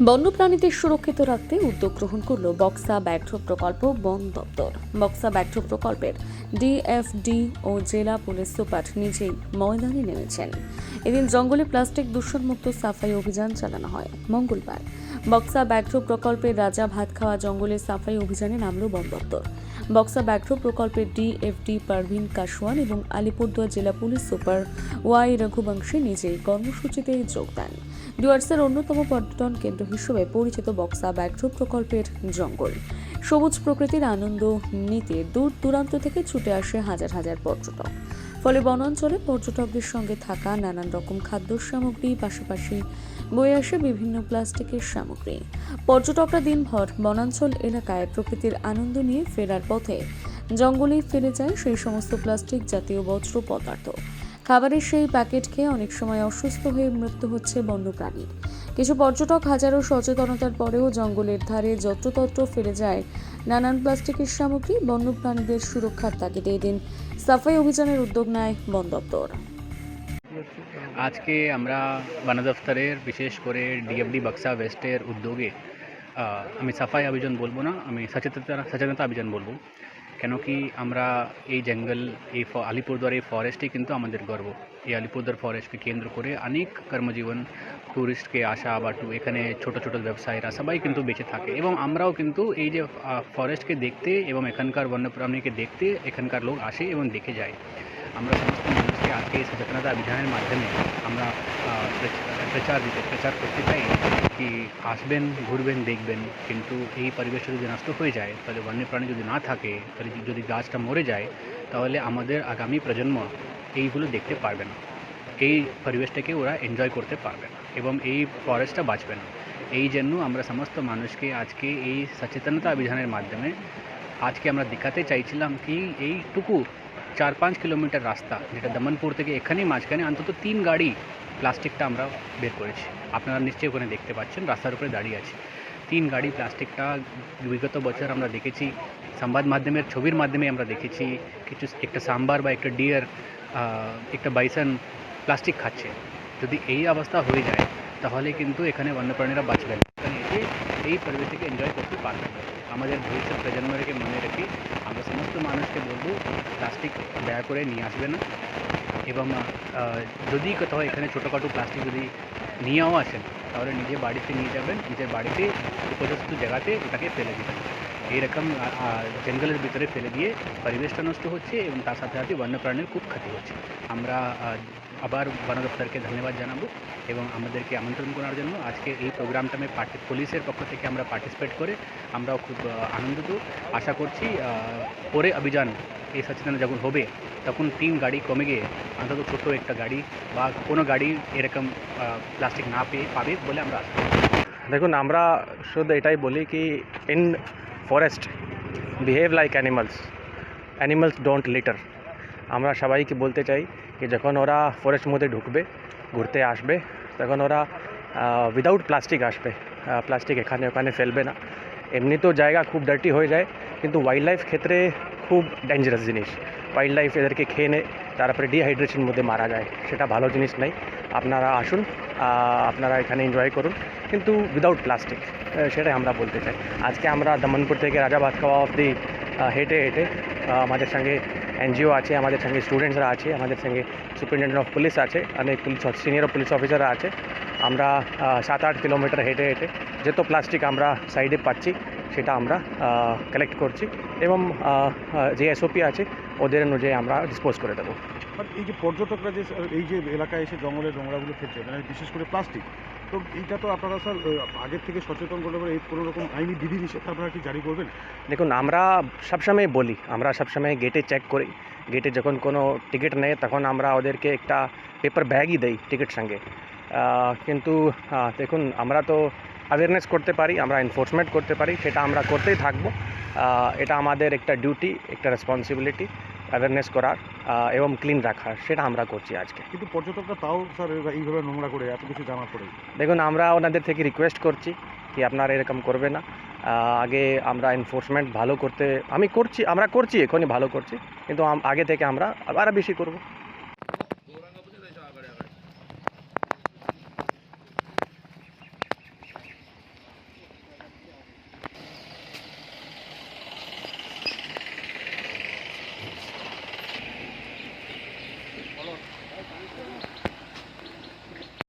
বন্যপ্রাণীদের সুরক্ষিত রাখতে উদ্যোগ গ্রহণ করল বক্সা ব্যাঘ্র প্রকল্প বন দপ্তর। বক্সা ব্যাঘ্র প্রকল্পের ডিএফডি ও জেলা পুলিশ সুপার নিজেই ময়দানে নেমেছেন। এদিন জঙ্গলে প্লাস্টিক দূষণমুক্ত সাফাই অভিযান চালানো হয়। মঙ্গলবার বক্সা ব্যাঘ্র প্রকল্পের রাজা ভাত খাওয়া জঙ্গলে সাফাই অভিযানে নামল বন দপ্তর। বক্সা ব্যাঘ্র প্রকল্পের ডিএফডি পারভিন কাশওয়ান এবং আলিপুরদুয়ার জেলা পুলিশ সুপার ওয়াই রঘুবংশী নিজেই কর্মসূচিতে যোগ দেন। ডুয়ার্সের অন্যতম পর্যটন কেন্দ্র হিসেবে পরিচিত বক্সা ব্যাঘ্র প্রকল্পের জঙ্গল সবুজ প্রকৃতির আনন্দ নিতে দূর দূরান্ত থেকে ছুটে আসে হাজার হাজার পর্যটক। ফলে বনাঞ্চলে পর্যটকদের সঙ্গে থাকা নানান রকম খাদ্য সামগ্রী পাশাপাশি বয়ে আসে বিভিন্ন প্লাস্টিকের সামগ্রী। পর্যটকরা দিনভর বনাঞ্চল এলাকায় প্রকৃতির আনন্দ নিয়ে ফেরার পথে জঙ্গলেই ফেলে যায় সেই সমস্ত প্লাস্টিক জাতীয় বজ্র পদার্থ। খাবারের সেই প্যাকেট খেয়ে অনেক সময় অসুস্থ হয়ে মৃত্যু হচ্ছে বন্যপ্রাণীর। কিছু পর্যটক হাজারো সচেতনতার পরেও জঙ্গলের ধারে যত্রতত্র ফেলে যায় নানান প্লাস্টিকের সামগ্রী। বন্যপ্রাণীদের সুরক্ষার তাগিদে এদিন সাফাই অভিযানের উদ্যোগ নেয় বন দপ্তর। আজকে আমরা বন দফতরের বিশেষ করে ডিএফডি বক্সা ওয়েস্টের উদ্যোগে আমি সাফাই অভিযান বলবো না, আমি সচেতনতা অভিযান বলবো। কেন কি আমরা এই জঙ্গল এই আলিপুরদুয়ার এই ফরেস্টই কিন্তু আমাদের গর্ব। এই আলিপুরদুয়ার ফরেস্টকে কেন্দ্র করে অনেক কর্মজীবন ট্যুরিস্টকে আসা বা এখানে ছোট ছোট ব্যবসায়ীরা সবাই কিন্তু বেঁচে থাকে এবং আমরাও কিন্তু এই যে ফরেস্টকে দেখতে এবং এখানকার বন্যপ্রাণীকে দেখতে এখানকার লোক আসে এবং দেখে যায়। আমরা সমস্ত মানুষকে আজকে এই সচেতনতা অভিযানের মাধ্যমে আমরা প্রচার করতে চাই কি আসবেন, ঘুরবেন, দেখবেন, কিন্তু এই পরিবেশটা যদি নষ্ট হয়ে যায়, তাহলে বন্যপ্রাণী যদি না থাকে, তাহলে যদি গাছটা মরে যায়, তাহলে আমাদের আগামী প্রজন্ম এইগুলো দেখতে পারবে না, এই পরিবেশটাকে ওরা এনজয় করতে পারবে না এবং এই ফরেস্টটা বাঁচবে না। এই জন্য আমরা সমস্ত মানুষকে আজকে এই সচেতনতা অভিযানের মাধ্যমে আজকে আমরা দেখাতে চাইছিলাম কি এইটুকু 4-5 কিলোমিটার রাস্তা, যেটা দমনপুর থেকে এখানেই মাঝখানে অন্তত 3 গাড়ি প্লাস্টিকটা আমরা বের করেছি। আপনারা নিশ্চয়ই ওখানে দেখতে পাচ্ছেন, রাস্তার উপরে দাঁড়িয়ে আছে 3 গাড়ি প্লাস্টিকটা। বিগত বছর আমরা দেখেছি, সংবাদ মাধ্যমের ছবির মাধ্যমে আমরা দেখেছি কিছু একটা সাম্বার বা একটা ডিয়ার, একটা বাইসন প্লাস্টিক খাচ্ছে। যদি এই অবস্থা হয়ে যায় তাহলে কিন্তু এখানে বন্যপ্রাণীরা বাঁচবে না, এখানে এসে এই পরিবেশকে এনজয় করতে পারবে না। আমাদের ভবিষ্যৎ প্রজন্মকে মনে রেখে আমরা সমস্ত মানুষকে বলবো প্লাস্টিক দয়া করে নিয়ে আসবে না এবং যদি কোথাও এখানে ছোটোখাটো প্লাস্টিক যদি নিয়েও আসেন তাহলে নিজের বাড়িতে নিয়ে যাবেন, নিজের বাড়িতে উপযুক্ত জায়গাতে ওটাকে ফেলে দেবেন। এইরকম জঙ্গলের ভিতরে ফেলে দিয়ে পরিবেশটা নষ্ট হচ্ছে এবং তার সাথে সাথে বন্যপ্রাণীর খুব ক্ষতি হচ্ছে। আমরা আবার বন দপ্তরকে ধন্যবাদ জানাবো এবং আমাদেরকে আমন্ত্রণ করার জন্য। আজকে এই প্রোগ্রামটা আমি পুলিশের পক্ষ থেকে আমরা পার্টিসিপেট করে আমরাও খুব আনন্দিত। আশা করছি পরে অভিযান এই সচেতনতা যখন হবে তখন 3 গাড়ি কমে গিয়ে অন্তত ছোট্ট একটা গাড়ি বা কোনো গাড়ি এরকম প্লাস্টিক না পাবে বলে আমরা আশা করি। দেখুন, আমরা শুধু এটাই বলি কি in forest behave like animals don't litre. আমরা সবাইকে বলতে চাই কি যখন ওরা ফরেস্ট মধ্যে ঢুকবে, ঘুরতে আসবে, তখন ওরা উইদাউট প্লাস্টিক আসবে। প্লাস্টিক এখানে ওখানে ফেলবে না। এমনি তো জায়গা খুব ডার্টি হয়ে যায়, কিন্তু ওয়াইল্ড লাইফ ক্ষেত্রে খুব ডেঞ্জারাস জিনিস। ওয়াইল্ড লাইফ এদেরকে খেয়ে নেয়, তারপরে ডিহাইড্রেশন মধ্যে মারা যায়, সেটা ভালো জিনিস নাই। আপনারা আসুন, আপনারা এখানে এনজয় করুন, কিন্তু উইদাউট প্লাস্টিক, সেটাই আমরা বলতে চাই। আজকে আমরা দমনপুর থেকে রাজা ভাত খাওয়া অবধি হেঁটে আমাদের সঙ্গে এনজিও আছে, আমাদের সঙ্গে স্টুডেন্টসরা আছে, আমাদের সঙ্গে সুপারিনটেন্ডেন্ট অফ পুলিশ আছে, অনেক সিনিয়র পুলিশ অফিসাররা আছে। আমরা 7-8 কিলোমিটার হেঁটে যত প্লাস্টিক আমরা সাইডে পাচ্ছি সেটা আমরা কালেক্ট করছি এবং যে এসওপি আছে ওদের অনুযায়ী আমরা ডিসপোজ করে দেবো। আর এই যে পর্যটকরা যে এই যে এলাকায় এসে জঙ্গলের নোংরাগুলো ফেলছে, মানে বিশেষ করে প্লাস্টিক, তো এইটা তো আপনারা স্যার আগের থেকে সচেতন করলে এই কোনো রকম আইনি বিধিনিষেধ আপনারা কি জারি করবেন? দেখুন, আমরা সবসময় বলি, আমরা সবসময় গেটে চেক করি। গেটে যখন কোনো টিকিট নেয় তখন আমরা ওদেরকে একটা পেপার ব্যাগই দেই টিকিট সঙ্গে। কিন্তু দেখুন, আমরা তো অ্যাওয়ারনেস করতে পারি, আমরা এনফোর্সমেন্ট করতে পারি, সেটা আমরা করতেই থাকবো। এটা আমাদের একটা ডিউটি, একটা রেসপন্সিবিলিটি অ্যাওয়ারনেস করার এবং ক্লিন রাখার, সেটা আমরা করছি আজকে। কিন্তু পর্যটকরা তাও স্যার এইভাবে নোংরা করে এত কিছু জানার পরে দেখুন, আমরা ওনাদের থেকে রিকোয়েস্ট করছি কি আপনারা এরকম করবে না। আগে আমরা এনফোর্সমেন্ট ভালো করতে আমরা করছি, এখনই ভালো করছি, কিন্তু আগে থেকে আমরা আরও বেশি করব।